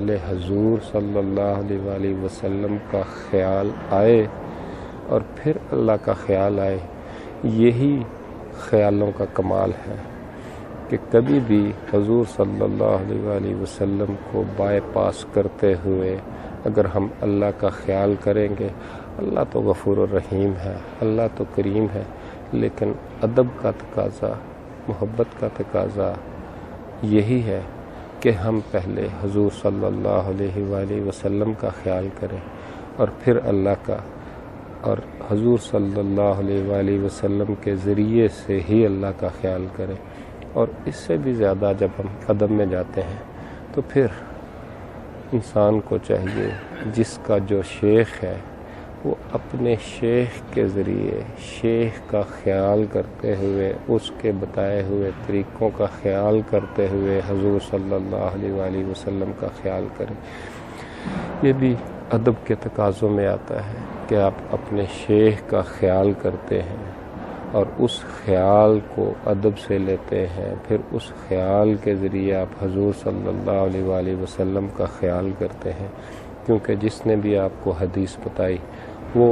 حضور صلی اللہ علیہ وآلہ وسلم کا خیال آئے اور پھر اللہ کا خیال آئے، یہی خیالوں کا کمال ہے کہ کبھی بھی حضور صلی اللہ علیہ وآلہ وسلم کو بائی پاس کرتے ہوئے اگر ہم اللہ کا خیال کریں گے، اللہ تو غفور الرحیم ہے، اللہ تو کریم ہے، لیکن ادب کا تقاضا، محبت کا تقاضا یہی ہے کہ ہم پہلے حضور صلی اللہ علیہ وآلہ وسلم کا خیال کریں اور پھر اللہ کا، اور حضور صلی اللہ علیہ وآلہ وسلم کے ذریعے سے ہی اللہ کا خیال کریں۔ اور اس سے بھی زیادہ جب ہم ادب میں جاتے ہیں تو پھر انسان کو چاہیے جس کا جو شیخ ہے وہ اپنے شیخ کے ذریعے شیخ کا خیال کرتے ہوئے، اس کے بتائے ہوئے طریقوں کا خیال کرتے ہوئے حضور صلی اللہ علیہ وآلہ وسلم کا خیال کریں۔ یہ بھی ادب کے تقاضوں میں آتا ہے کہ آپ اپنے شیخ کا خیال کرتے ہیں اور اس خیال کو ادب سے لیتے ہیں، پھر اس خیال کے ذریعے آپ حضور صلی اللہ علیہ وآلہ وسلم کا خیال کرتے ہیں، کیونکہ جس نے بھی آپ کو حدیث بتائی وہ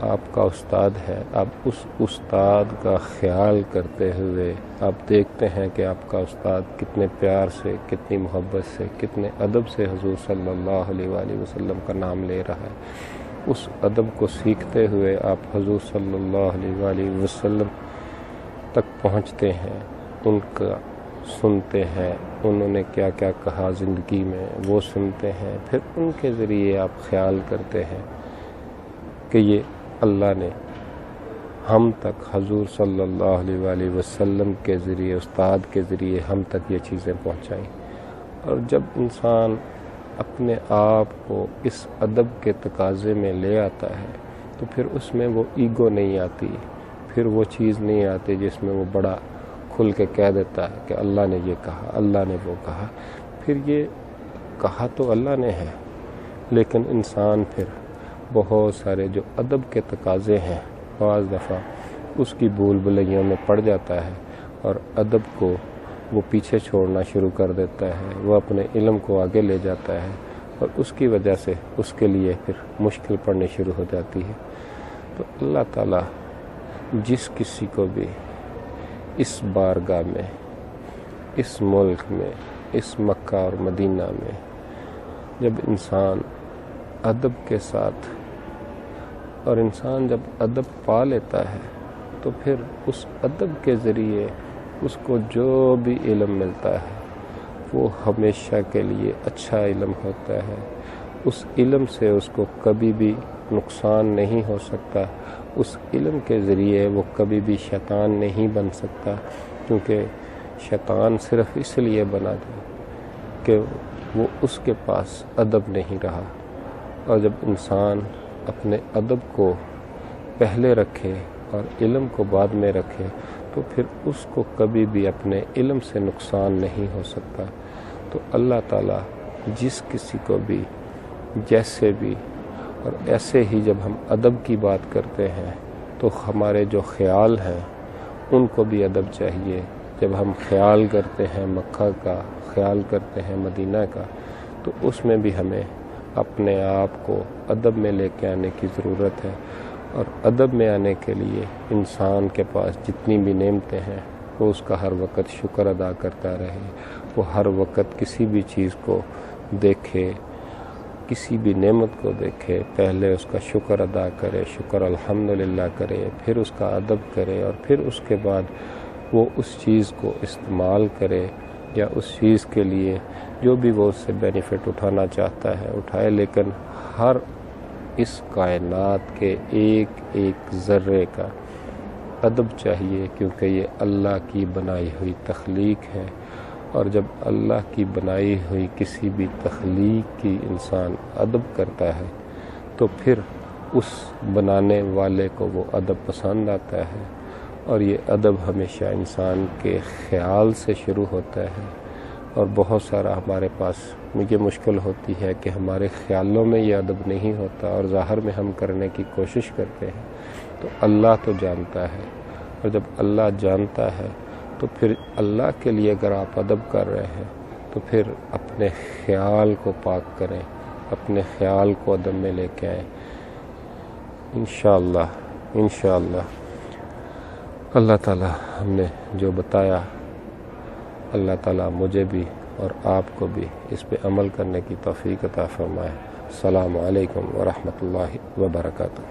آپ کا استاد ہے۔ آپ اس استاد کا خیال کرتے ہوئے آپ دیکھتے ہیں کہ آپ کا استاد کتنے پیار سے، کتنی محبت سے، کتنے ادب سے حضور صلی اللہ علیہ وآلہ وسلم کا نام لے رہا ہے۔ اس ادب کو سیکھتے ہوئے آپ حضور صلی اللہ علیہ وآلہ وسلم تک پہنچتے ہیں، ان کا سنتے ہیں، انہوں نے کیا کیا کہا زندگی میں وہ سنتے ہیں، پھر ان کے ذریعے آپ خیال کرتے ہیں کہ یہ اللہ نے ہم تک حضور صلی اللہ علیہ وآلہ وسلم کے ذریعے، استاد کے ذریعے ہم تک یہ چیزیں پہنچائیں۔ اور جب انسان اپنے آپ کو اس ادب کے تقاضے میں لے آتا ہے تو پھر اس میں وہ ایگو نہیں آتی، پھر وہ چیز نہیں آتی جس میں وہ بڑا کھل کے کہہ دیتا ہے کہ اللہ نے یہ کہا، اللہ نے وہ کہا۔ پھر یہ کہا تو اللہ نے ہے، لیکن انسان پھر بہت سارے جو ادب کے تقاضے ہیں بعض دفعہ اس کی بھول بھلیوں میں پڑ جاتا ہے اور ادب کو وہ پیچھے چھوڑنا شروع کر دیتا ہے، وہ اپنے علم کو آگے لے جاتا ہے اور اس کی وجہ سے اس کے لیے پھر مشکل پڑنی شروع ہو جاتی ہے۔ تو اللہ تعالیٰ جس کسی کو بھی اس بارگاہ میں، اس ملک میں، اس مکہ اور مدینہ میں جب انسان ادب کے ساتھ، اور انسان جب ادب پا لیتا ہے تو پھر اس ادب کے ذریعے اس کو جو بھی علم ملتا ہے وہ ہمیشہ کے لیے اچھا علم ہوتا ہے، اس علم سے اس کو کبھی بھی نقصان نہیں ہو سکتا، اس علم کے ذریعے وہ کبھی بھی شیطان نہیں بن سکتا، کیونکہ شیطان صرف اس لیے بنا دے کہ وہ اس کے پاس ادب نہیں رہا۔ اور جب انسان اپنے ادب کو پہلے رکھے اور علم کو بعد میں رکھے تو پھر اس کو کبھی بھی اپنے علم سے نقصان نہیں ہو سکتا۔ تو اللہ تعالیٰ جس کسی کو بھی جیسے بھی، اور ایسے ہی جب ہم ادب کی بات کرتے ہیں تو ہمارے جو خیال ہیں ان کو بھی ادب چاہیے۔ جب ہم خیال کرتے ہیں مکہ کا، خیال کرتے ہیں مدینہ کا، تو اس میں بھی ہمیں اپنے آپ کو ادب میں لے کے آنے کی ضرورت ہے۔ اور ادب میں آنے کے لیے انسان کے پاس جتنی بھی نعمتیں ہیں وہ اس کا ہر وقت شکر ادا کرتا رہے، وہ ہر وقت کسی بھی چیز کو دیکھے، کسی بھی نعمت کو دیکھے، پہلے اس کا شکر ادا کرے، شکر الحمدللہ کرے، پھر اس کا ادب کرے، اور پھر اس کے بعد وہ اس چیز کو استعمال کرے یا اس چیز کے لیے جو بھی وہ اس سے بینیفٹ اٹھانا چاہتا ہے اٹھائے، لیکن ہر اس کائنات کے ایک ایک ذرے کا ادب چاہیے، کیونکہ یہ اللہ کی بنائی ہوئی تخلیق ہے۔ اور جب اللہ کی بنائی ہوئی کسی بھی تخلیق کی انسان ادب کرتا ہے تو پھر اس بنانے والے کو وہ ادب پسند آتا ہے، اور یہ ادب ہمیشہ انسان کے خیال سے شروع ہوتا ہے۔ اور بہت سارا ہمارے پاس یہ مشکل ہوتی ہے کہ ہمارے خیالوں میں یہ ادب نہیں ہوتا اور ظاہر میں ہم کرنے کی کوشش کرتے ہیں۔ تو اللہ تو جانتا ہے، اور جب اللہ جانتا ہے تو پھر اللہ کے لیے اگر آپ ادب کر رہے ہیں تو پھر اپنے خیال کو پاک کریں، اپنے خیال کو ادب میں لے کے آئیں. انشاءاللہ اللہ تعالی ہم نے جو بتایا، اللہ تعالی مجھے بھی اور آپ کو بھی اس پہ عمل کرنے کی توفیق عطا فرمائے. السلام علیکم ورحمۃ اللہ وبرکاتہ.